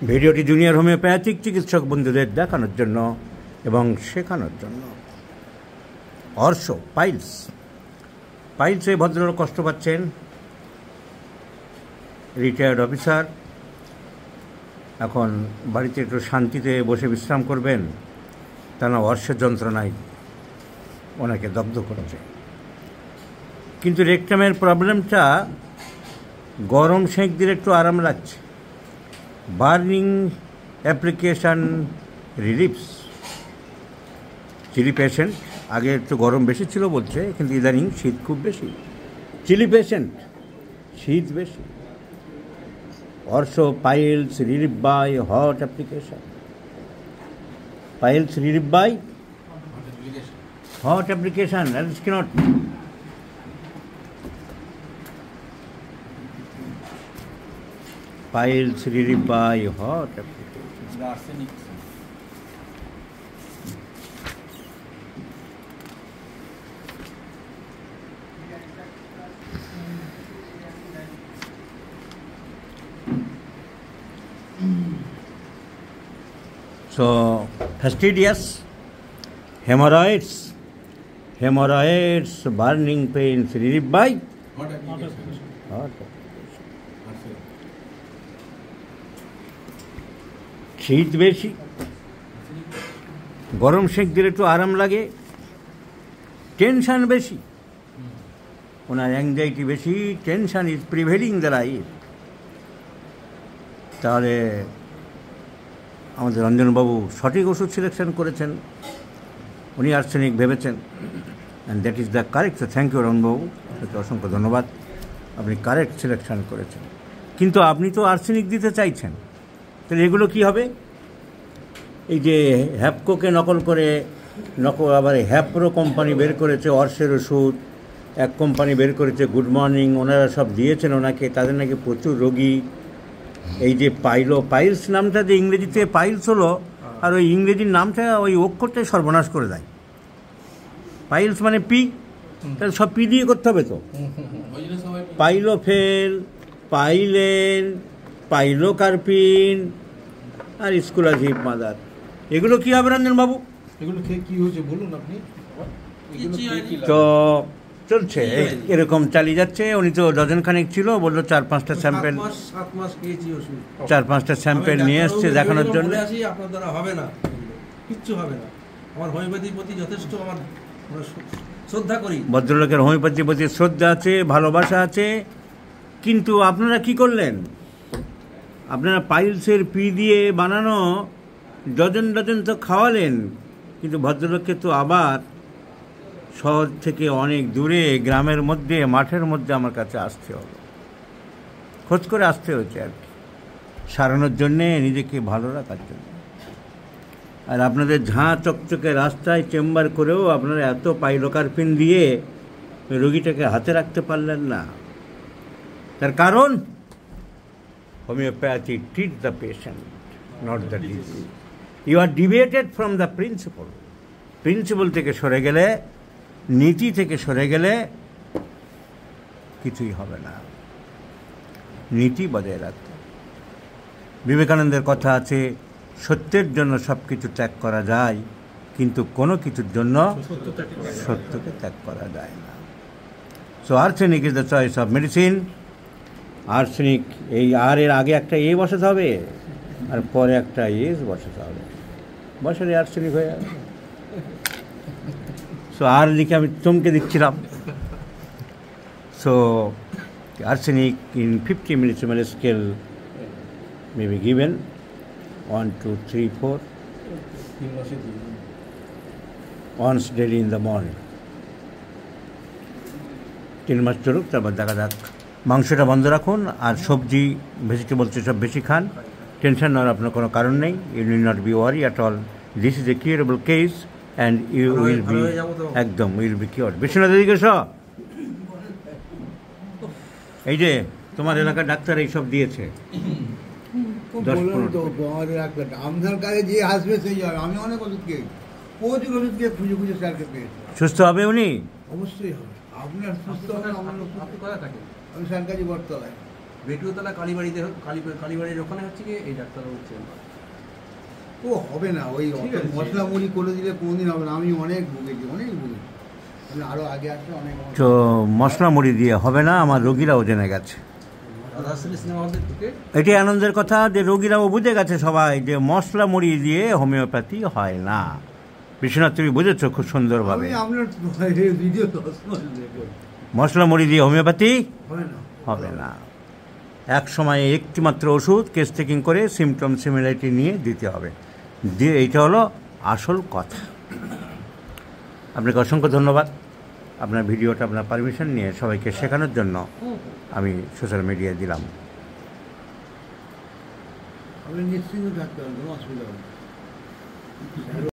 ভিডিওটি junior homeopathic চিকিৎসক বন্ধুদের দেখানোর জন্য এবং শেখানোর জন্য। অর্শ পাইলসে ভদ্রলোক কষ্ট পাচ্ছেন, রিটায়ার্ড অফিসার, এখন বাড়িতে একটু শান্তিতে বসে বিশ্রাম করবেন, তা না অর্শের যন্ত্রণায় ওনাকে দগ্ধ করেছে। কিন্তু রেকটামের প্রবলেমটা গরম সেঁক দিলে একটু আরাম লাগছে, burning application reliefs. Chilli patient, আগে একটু গরম বেশি ছিল বলছে, কিন্তু ইদানিং শীত খুব বেশি। চিলি পেশেন্ট, শীত বেশি। অর্শ piles relief by hot application. Piles relief by hot application, else cannot. Piles relief by hot application. So fastidious, hemorrhoids, burning pains relief by hot application. শীত বেশি, গরম সেঁক দিলে একটু আরাম লাগে, টেনশন বেশি, ওনার অ্যাংজাইটি বেশি, tension is prevailing the life. তাহলে আমাদের রঞ্জনবাবু সঠিক ওষুধ সিলেকশন করেছেন, উনি আর্সেনিক ভেবেছেন, and that is the correct. Thank you Ranjanbabu, আপনাকে অসংখ্য ধন্যবাদ, আপনি কারেক্ট সিলেকশন করেছেন। কিন্তু আপনি তো আর্সেনিক দিতে চাইছেন, তাহলে এগুলো কী হবে? এই যে হ্যাপকোকে নকল করে আবার হ্যাপ্রো কোম্পানি বের করেছে অর্শের ওষুধ, এক কোম্পানি বের করেছে গুড মর্নিং, ওনারা সব দিয়েছেন ওনাকে, তাদের নাকি প্রচুর রোগী। এই যে পাইলস নামটা যে ইংরেজিতে পাইলস হলো, আর ওই ইংরেজির নামটা ওই অক্ষরটাই সর্বনাশ করে দেয়। পাইলস মানে পি, তাহলে সব পি দিয়ে করতে হবে তো। পাইলোফেল, পাইলেন, পাইলোকার্পিন আর স্কুলাজিভ মাদার, এগুলো কী হবে রঞ্জনবাবু? এগুলো খেয়ে কী হয়েছে বলুন আপনি। তো চলছে এরকম চালিয়ে যাচ্ছে। উনি তো ডজনখানেক ছিল, বললো 4-5টা স্যাম্পেল, 4-5টা স্যাম্পেল নিয়ে এসছে দেখানোর জন্য। আপনার দ্বারা হবে না, কিচ্ছু হবে না। আমার হোমিওপ্যাথির প্রতি যথেষ্ট আমার শ্রদ্ধা করি, ভদ্রলোকের হোমিওপ্যাথির প্রতি শ্রদ্ধা আছে, ভালোবাসা আছে। কিন্তু আপনারা কি করলেন? আপনারা পাইলসের পি দিয়ে বানানো ডজন তো খাওয়ালেন, কিন্তু ভদ্রলোককে তো আবার শহর থেকে অনেক দূরে গ্রামের মধ্যে মাঠের মধ্যে আমার কাছে আসতে হলো, খোঁজ করে আসতে হচ্ছে আর কি, সারানোর জন্যে, নিজেকে ভালো রাখার জন্য। আর আপনাদের ঝাঁ চকচকে রাস্তায় চেম্বার করেও আপনারা এত পাইলোকার্পিন দিয়ে রোগীটাকে হাতে রাখতে পারলেন না। তার কারণ homeopathy treat the patient, not the disease. You are deviated from the principle থেকে সরে গেলে, নীতি থেকে সরে গেলে কিছুই হবে না। নীতি বজায় রাখতে। বিবেকানন্দের কথা আছে, সত্যের জন্য সব কিছু ত্যাগ করা যায়, কিন্তু কোনো কিছুর জন্য সত্যকে ত্যাগ করা যায় না। So arsenic is the choice of medicine. Arsenic, এই আর এর আগে একটা এ বসাতে হবে, আর পরে একটা এস বসাতে হবে, বসালে আর্সেনিক হয়ে যাবে। সো আর লিখে আমি চমকে দিচ্ছিলাম। So arsenic in 50 millimole scale may be given 1, 2, 3, 4 once daily in the morning। 3 মাস চলুক, তারপর দেখা যাক। মাংসটা বন্ধ রাখুন, আর সবজি ভেজিটেবলস সব বেশি খান। টেনশন নেওয়ার আপনার কোনো কারণ নেই। You need not be worry at all, this is a curable case and you will be, একদম উইল বি কিওর্ড। বিশ্বনাথ দিকে সব এই যে তোমার এলাকার ডাক্তার এইসব দিয়েছে, সুস্থ হবে উনি, অবশ্যই হবে। আপনার সুস্থ হবে। আমি সানকাজি বটতলায়। বেটুতলা কালীবাড়ির ওখানে হচ্ছে কি এই ডাক্তারবাবুর চেম্বার। ও হবে না, ওই ঠিক আছে। মশলা মুড়ি করে দিলে কোনোদিন হবে না। আমি অনেক ভুগেছি, আরও আগে আসলে অনেক তো মশলা মুড়ি দিয়ে হবে না, আমার রোগীরাও জেনে গেছে। রাধাশ্রী সিনেমা হলে ঢুকে এটি আনন্দের কথা যে রোগীরাও বুঝে গেছে সবাই যে মশলা মুড়ি দিয়ে হোমিওপ্যাথি হয় না। বিশ্বনাথ, তুমি বুঝেছো খুব সুন্দরভাবে। আমি আপনার ভিডিও মশলা মুড়ি দিয়ে হোমিওপ্যাথি হয় না। হবে না। এক সময়ে একটিমাত্র ওষুধ কেস টেকিং করে সিমটম সিমিলারিটি নিয়ে দিতে হবে। দিয়ে এইটা হলো আসল কথা। আপনাকে অসংখ্য ধন্যবাদ। আপনার ভিডিওটা আপনার পারমিশন নিয়ে সবাইকে শেখানোর জন্য আমি সোশ্যাল মিডিয়ায় দিলাম। আপনি নিশ্চিন্ত থাকতে পারেন, কোনো অসুবিধা হবে না।